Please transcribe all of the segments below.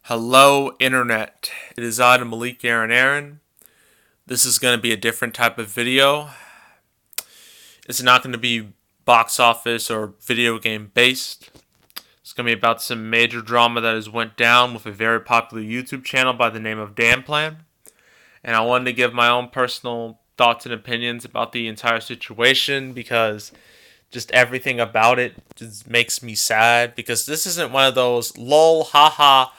Hello, Internet. It is I, Malik Aaron. This is going to be a different type of video. It's not going to be box office or video game based. It's going to be about some major drama that has went down with a very popular YouTube channel by the name of DanPlan. And I wanted to give my own personal thoughts and opinions about the entire situation because just everything about it just makes me sad because this isn't one of those lol haha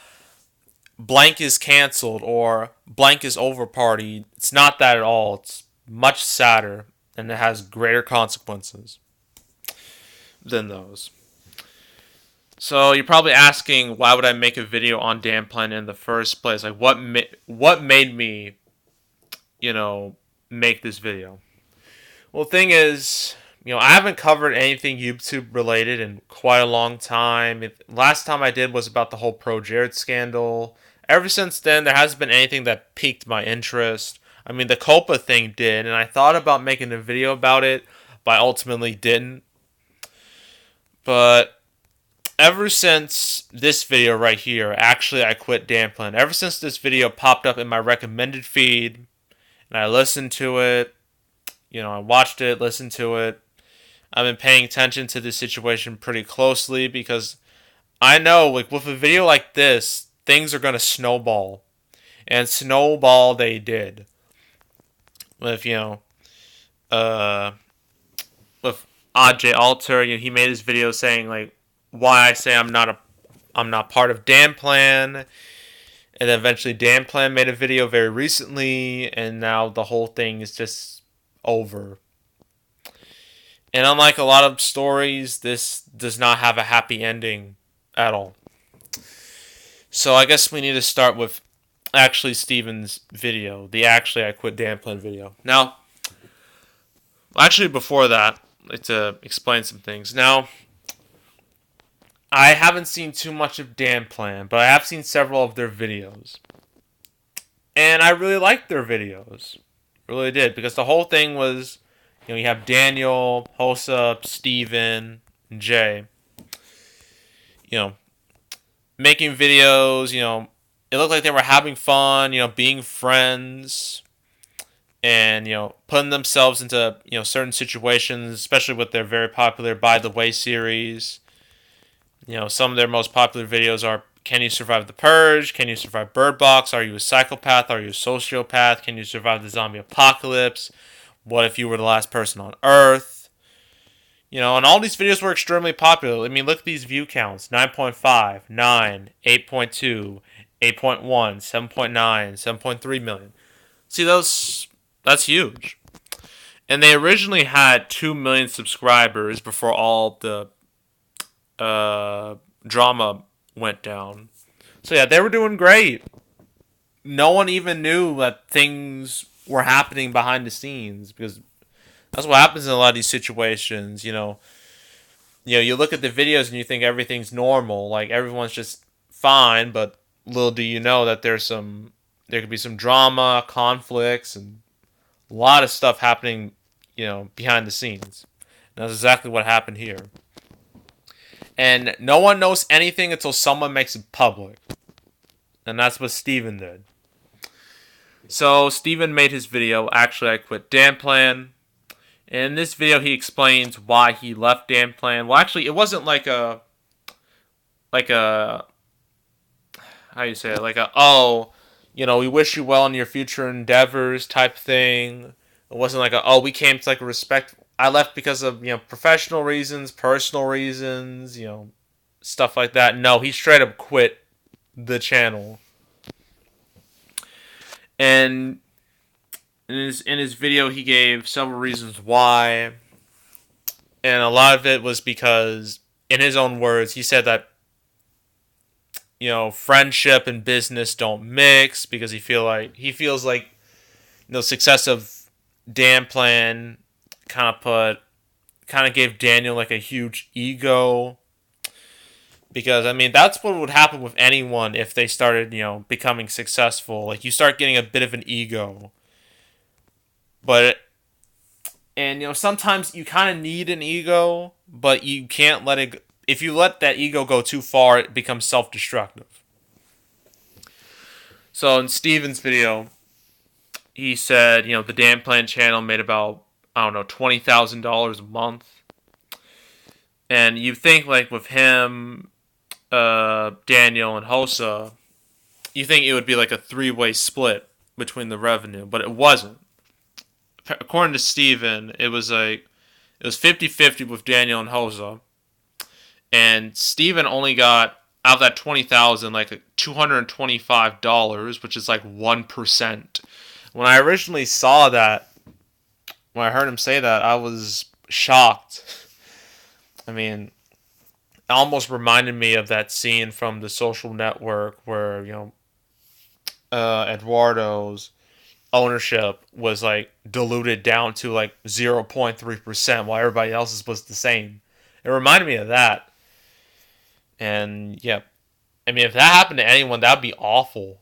blank is canceled or blank is over party. It's not that at all. It's much sadder and it has greater consequences than those. So you're probably asking, why would I make a video on DanPlan in the first place? Like, what made me, make this video? Well, the thing is, I haven't covered anything YouTube related in quite a long time. Last time I did was about the whole Pro Jared scandal. Ever since then, there hasn't been anything that piqued my interest. I mean, the Copa thing did, and I thought about making a video about it, but I ultimately didn't. But ever since this video right here, actually I quit DanPlan. Ever since this video popped up in my recommended feed, and I listened to it, I watched it, listened to it, I've been paying attention to this situation pretty closely because I know, like, with a video like this, things are going to snowball. And snowball they did. With, with OddJayAlter, he made his video saying, like, why I say I'm not part of DanPlan. And then eventually DanPlan made a video very recently, and now the whole thing is just over. And unlike a lot of stories, this does not have a happy ending at all. So I guess we need to start with actually Steven's video, the Actually I Quit DanPlan video. Now, actually before that, I'd like to explain some things. Now, I haven't seen too much of DanPlan, but I have seen several of their videos. And I really liked their videos. Really did, because the whole thing was, you have Daniel, Hosa, Steven, and Jay, making videos, it looked like they were having fun, being friends, and, putting themselves into, certain situations, especially with their very popular By the Way series. Some of their most popular videos are, Can You Survive the Purge? Can you survive Bird Box? Are you a psychopath? Are you a sociopath? Can you survive the zombie apocalypse? What if you were the last person on Earth? And all these videos were extremely popular. I mean, look at these view counts. 9.5, 9, 8.2, 8.1, 7.9, 7.3 million. See, that's huge. And they originally had 2 million subscribers before all the drama went down. So yeah, they were doing great. No one even knew that things were happening behind the scenes because that's what happens in a lot of these situations. You look at the videos and you think everything's normal, like everyone's just fine, but little do you know that there could be some drama, conflicts, and a lot of stuff happening, behind the scenes. And that's exactly what happened here. And no one knows anything until someone makes it public. And that's what Steven did. So Steven made his video, Actually I Quit DanPlan. In this video, he explains why he left DanPlan. Well, actually, it wasn't like a, how you say it? We wish you well in your future endeavors type thing. It wasn't like we came to like a respect. I left because of, professional reasons, personal reasons, stuff like that. No, he straight up quit the channel. And in his video, he gave several reasons why. And a lot of it was because, in his own words, he said that, friendship and business don't mix because he feels like success of DanPlan kind of gave Daniel like a huge ego. Because, I mean, that's what would happen with anyone if they started, becoming successful. Like, you start getting a bit of an ego. And sometimes you kind of need an ego, but you can't let it, if you let that ego go too far, it becomes self-destructive. So in Steven's video, he said, the DanPlan channel made about, I don't know, $20,000 a month. And you think, like, with him, Daniel, and Hossa, you think it would be like a three-way split between the revenue, but it wasn't. According to Steven, it was 50-50 with Daniel and Hossa. And Steven only got, out of that 20,000, like $225, which is like 1%. When I originally saw that, when I heard him say that, I was shocked. I mean, it almost reminded me of that scene from The Social Network where, Eduardo's ownership was like diluted down to like 0.3% while everybody else's was the same. It reminded me of that. And yeah, I mean, if that happened to anyone, that would be awful.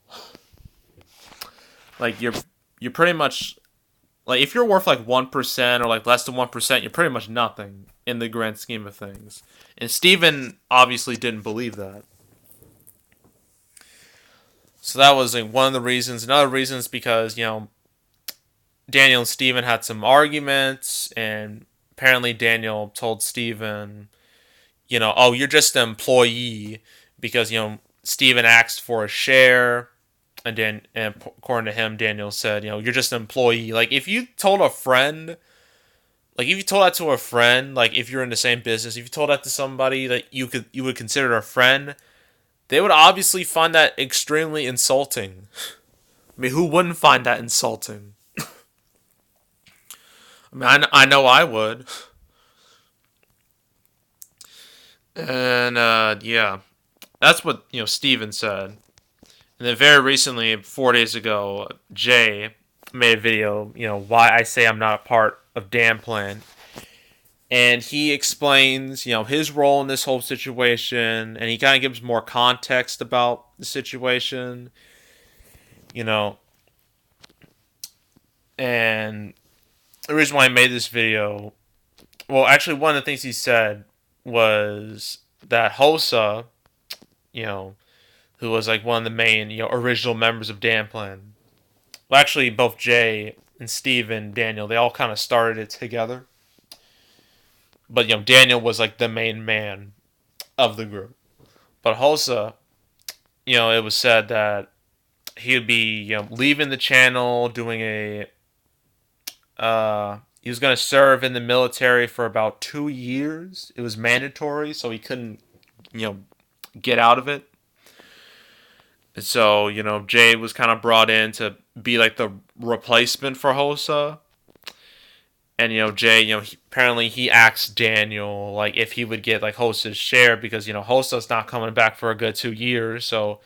Like you're pretty much like if you're worth like 1% or like less than 1%, you're pretty much nothing in the grand scheme of things. And Steven obviously didn't believe that. So that was like one of the reasons. Another reason is because Daniel and Steven had some arguments, and apparently Daniel told Steven, oh, you're just an employee because Steven asked for a share, and according to him, Daniel said, you're just an employee. Like if you told a friend, like if you told that to a friend, like if you're in the same business, if you told that to somebody that you would consider a friend, they would obviously find that extremely insulting. I mean, who wouldn't find that insulting? I mean, I know I would. And yeah, that's what Steven said. And then very recently, 4 days ago, Jay made a video. Why I say I'm not a part of DanPlan, and he explains his role in this whole situation, and he kind of gives more context about the situation. And the reason why I made this video, well, actually, one of the things he said was that Hossa, who was like one of the main, original members of DanPlan. Well, actually, both Jay and Steve and Daniel, they all kind of started it together. But, Daniel was like the main man of the group. But Hossa, it was said that he would be, leaving the channel, doing he was going to serve in the military for about 2 years. It was mandatory, so he couldn't, get out of it. And so, Jay was kind of brought in to be like the replacement for Hossa. And, Jay, apparently he asked Daniel, like, if he would get, like, Hossa's share because, Hossa's not coming back for a good 2 years. So,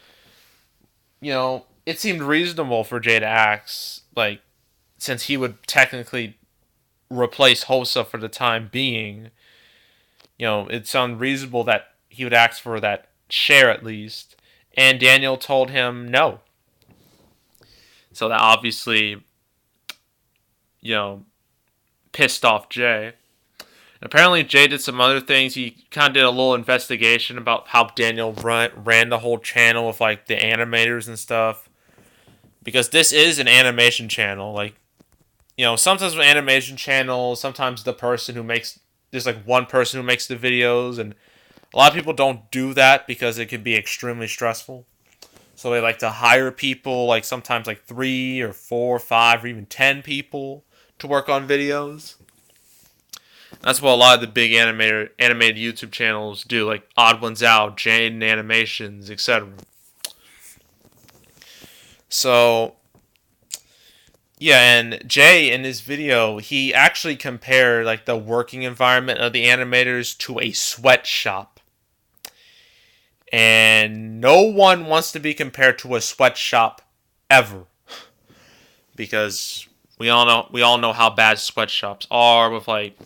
it seemed reasonable for Jay to ask, like, since he would technically replace Hossa for the time being, it sounded reasonable that he would ask for that share at least. And Daniel told him no. So that obviously, pissed off Jay. And apparently Jay did some other things. He kind of did a little investigation about how Daniel ran the whole channel with like the animators and stuff. Because this is an animation channel. Like, sometimes with animation channels, sometimes there's like one person who makes the videos, and a lot of people don't do that because it can be extremely stressful. So they like to hire people, like sometimes like 3 or 4 or 5 or even 10 people to work on videos. That's what a lot of the big animated YouTube channels do, like Odd Ones Out, Jane Animations, etc. So, yeah, and Jay in his video, he actually compared like the working environment of the animators to a sweatshop. And no one wants to be compared to a sweatshop ever. Because we all know how bad sweatshops are with like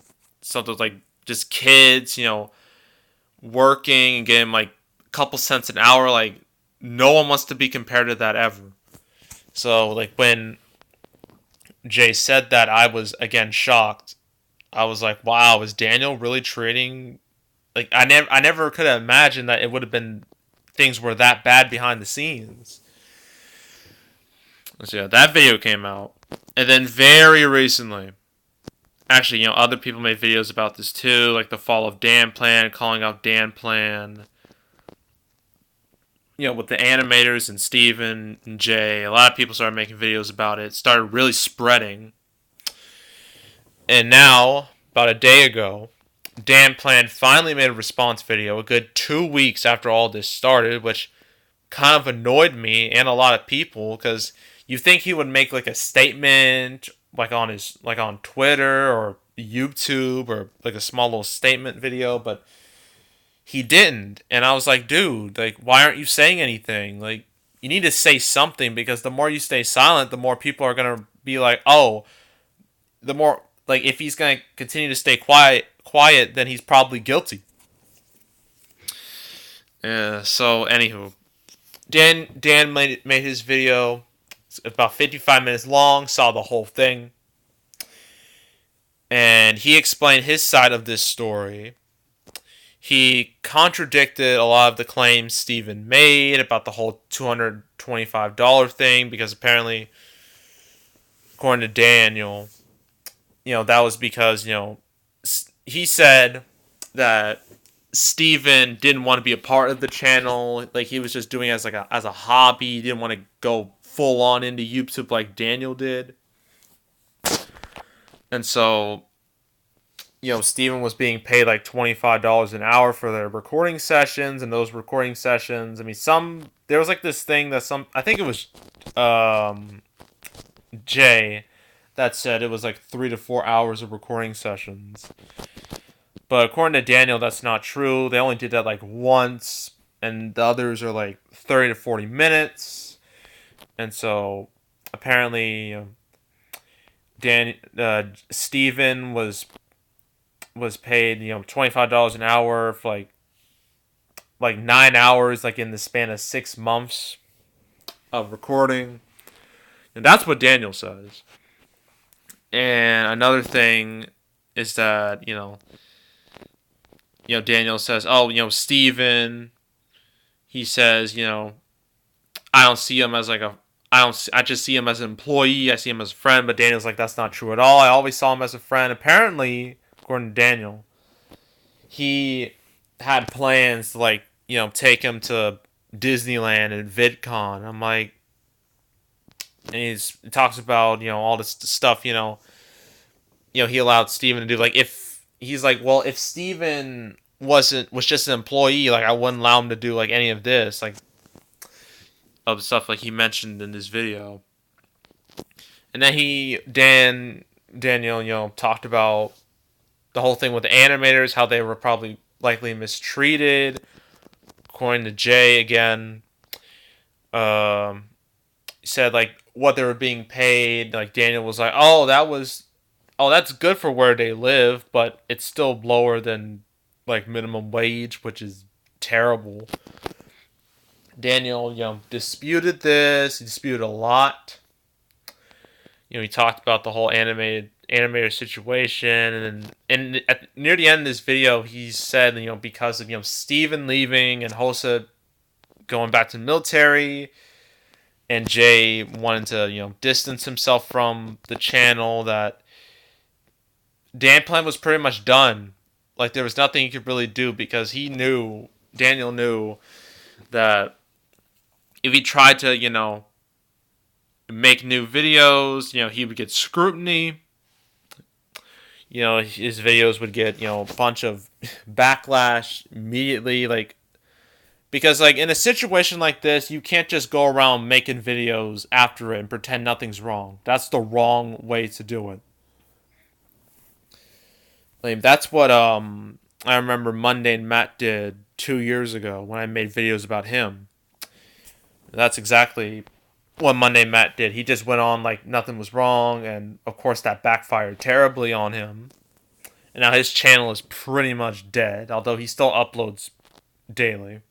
something like just kids, working and getting like a couple cents an hour. Like no one wants to be compared to that ever. So like when Jay said that, I was again shocked. I was like, wow, is Daniel really treating like I never could have imagined that it would have been things were that bad behind the scenes. So yeah, that video came out. And then very recently, actually, other people made videos about this too, like the fall of DanPlan, calling out DanPlan. With the animators and Steven and Jay, a lot of people started making videos about it. It started really spreading. And now, about a day ago, DanPlan finally made a response video a good 2 weeks after all this started, which kind of annoyed me and a lot of people because you think he would make like a statement like on Twitter or YouTube or like a small little statement video, but he didn't. And I was like, dude, like why aren't you saying anything? Like you need to say something because the more you stay silent, the more people are going to be like, "Oh, the more like if he's going to continue to stay quiet, then he's probably guilty." Yeah, so anywho, Dan made his video. It's about 55 minutes long. Saw the whole thing, and he explained his side of this story. He contradicted a lot of the claims Steven made about the whole $225 thing because apparently, according to Daniel, that was because he said that Steven didn't want to be a part of the channel. Like he was just doing it as a hobby. He didn't want to go full on into YouTube like Daniel did. And so, Steven was being paid like $25 an hour for their recording sessions, and those recording sessions, I mean, there was like this thing that I think it was Jay that said it was like 3 to 4 hours of recording sessions. But according to Daniel, that's not true. They only did that like once, and the others are like 30 to 40 minutes. And so apparently, Steven was paid $25 an hour for like 9 hours, like in the span of 6 months of recording, and that's what Daniel says. And another thing is that Daniel says, oh, Steven, he says, I don't see him as like I just see him as an employee. I see him as a friend. But Daniel's like, that's not true at all. I always saw him as a friend. Apparently, according to Daniel, he had plans to take him to Disneyland and VidCon. I'm like, and he talks about all this stuff. He allowed Steven to do if he's like, well, if Steven was just an employee, like I wouldn't allow him to do like any of this, like of the stuff like he mentioned in this video. And then Daniel talked about the whole thing with the animators, how they were probably likely mistreated. According to Jay again, he said like what they were being paid. Like Daniel was like, that's good for where they live, but it's still lower than like minimum wage, which is terrible. Daniel, disputed this. He disputed a lot. He talked about the whole animator situation, and near the end of this video, he said, because of Steven leaving and Hosa going back to the military, and Jay wanted to distance himself from the channel, that DanPlan was pretty much done. Like there was nothing he could really do because Daniel knew that if he tried to make new videos, he would get scrutiny. His videos would get a bunch of backlash immediately, because in a situation like this, you can't just go around making videos after it and pretend nothing's wrong. That's the wrong way to do it. That's what I remember Monday and Matt did 2 years ago when I made videos about him. That's exactly what Monday Matt did. He just went on like nothing was wrong, and of course that backfired terribly on him. And now his channel is pretty much dead, although he still uploads daily.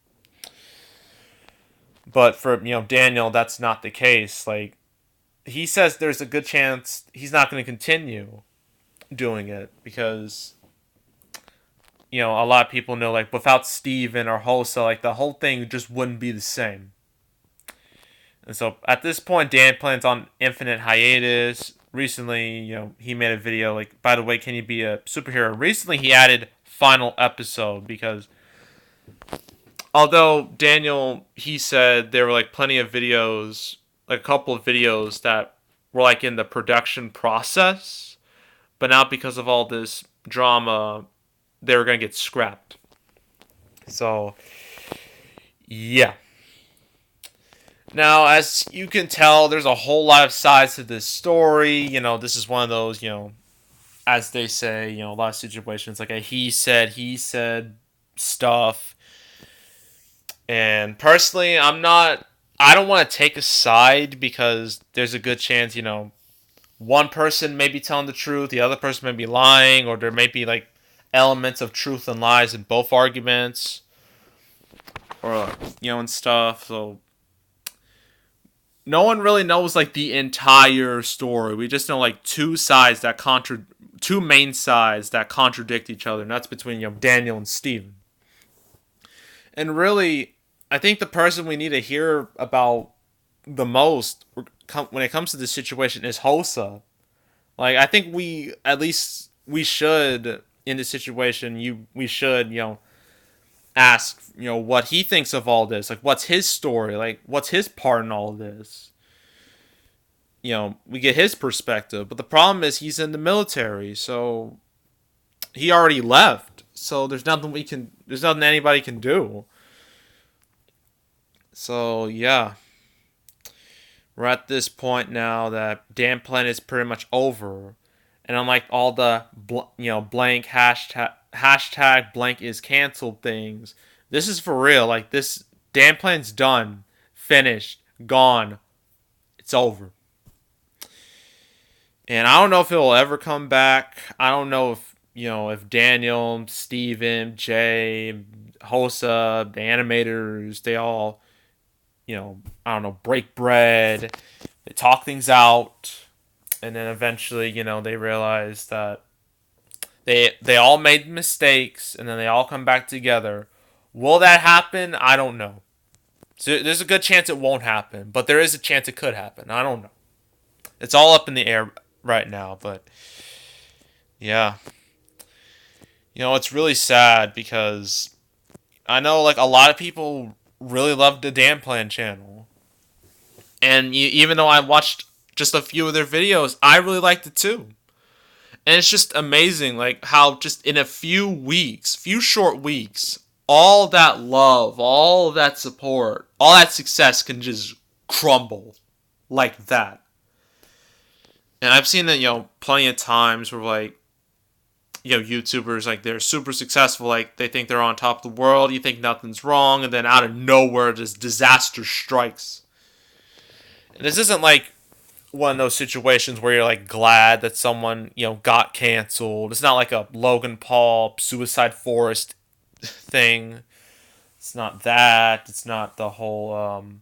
But for Daniel, that's not the case. Like he says there's a good chance he's not going to continue doing it because a lot of people know without Steven or Hosa, the whole thing just wouldn't be the same. And so at this point, DanPlan's on infinite hiatus. Recently, he made a video like, by the way, can you be a superhero? Recently, he added final episode because although Daniel, he said there were like plenty of videos, like a couple of videos that were like in the production process, but now because of all this drama, they were going to get scrapped. So, yeah. Now, as you can tell, there's a whole lot of sides to this story. This is one of those, as they say, a lot of situations like a he said stuff. And personally, I don't want to take a side because there's a good chance, one person may be telling the truth, the other person may be lying, or there may be like elements of truth and lies in both arguments, or and stuff. So no one really knows like the entire story. We just know like two main sides that contradict each other, and that's between Daniel and Steven. And really, I think the person we need to hear about the most when it comes to this situation is Hosa. Like, I think we should in this situation we should ask what he thinks of all this. Like, what's his story? Like, what's his part in all of this? We get his perspective, but the problem is he's in the military, so he already left. So there's nothing anybody can do. So yeah, we're at this point now that DanPlan is pretty much over, and unlike all the blank hashtag blank is canceled things, this is for real. Like, this DanPlan's done, finished, gone. It's over. And I don't know if it will ever come back. I don't know if Daniel, Steven, Jay, Hosa, the animators, they all, I don't know, break bread. They talk things out. And then eventually, they realize that they all made mistakes, and then they all come back together. Will that happen? I don't know. So there's a good chance it won't happen, but there is a chance it could happen. I don't know. It's all up in the air right now, but yeah. It's really sad because I know like a lot of people really love the DanPlan channel. And even though I watched just a few of their videos, I really liked it too. And it's just amazing like how just in a few short weeks, all that love, all of that support, all that success can just crumble like that. And I've seen that, plenty of times where like, YouTubers, like, they're super successful, like, they think they're on top of the world, you think nothing's wrong, and then out of nowhere, this disaster strikes. And this isn't like one of those situations where you're like glad that someone, got canceled. It's not like a Logan Paul Suicide Forest thing. It's not that. It's not the whole remember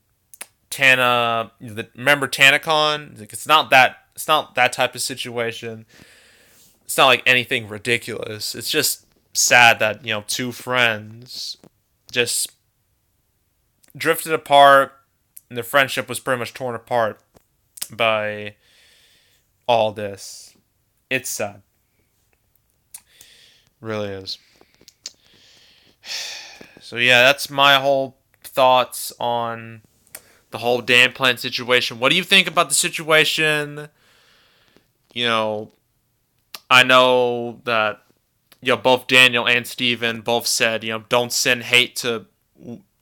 TanaCon? Like, it's not that type of situation. It's not like anything ridiculous. It's just sad that, two friends just drifted apart, and their friendship was pretty much torn apart by all this. It's sad. Really is. So yeah, that's my whole thoughts on the whole DanPlan situation. What do you think about the situation? I know that both Daniel and Steven both said, don't send hate to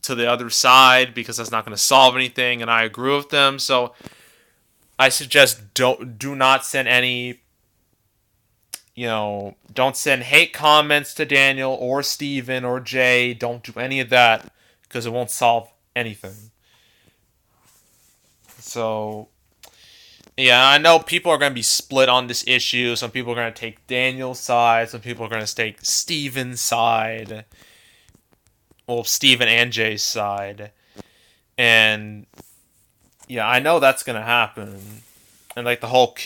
the other side because that's not going to solve anything, and I agree with them. So I suggest do not send any don't send hate comments to Daniel or Steven or Jay. Don't do any of that because it won't solve anything. So yeah, I know people are going to be split on this issue. Some people are going to take Daniel's side. Some people are going to take Steven's side. Well, Steven and Jay's side. And yeah, I know that's going to happen. And like the whole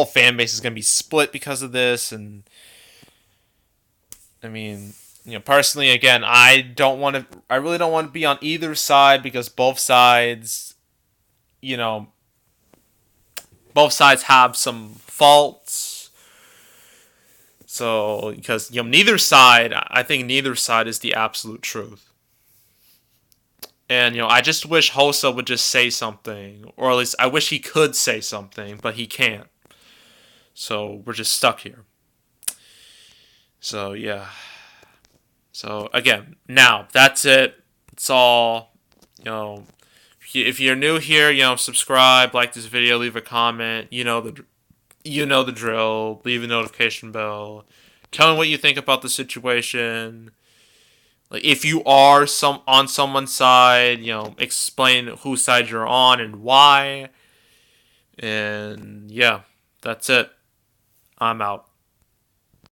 fan base is going to be split because of this. And I mean, personally, again, I really don't want to be on either side because both sides you know, both sides have some faults. So, because, neither side, I think neither side is the absolute truth. And, I just wish Hossa would just say something. Or at least I wish he could say something, but he can't. So, we're just stuck here. So, yeah. So, again, now, that's it. It's all, if you're new here, subscribe, like this video, leave a comment. You know the drill. Leave a notification bell. Tell me what you think about the situation. Like, if you are on someone's side, explain whose side you're on and why. And yeah, that's it. I'm out.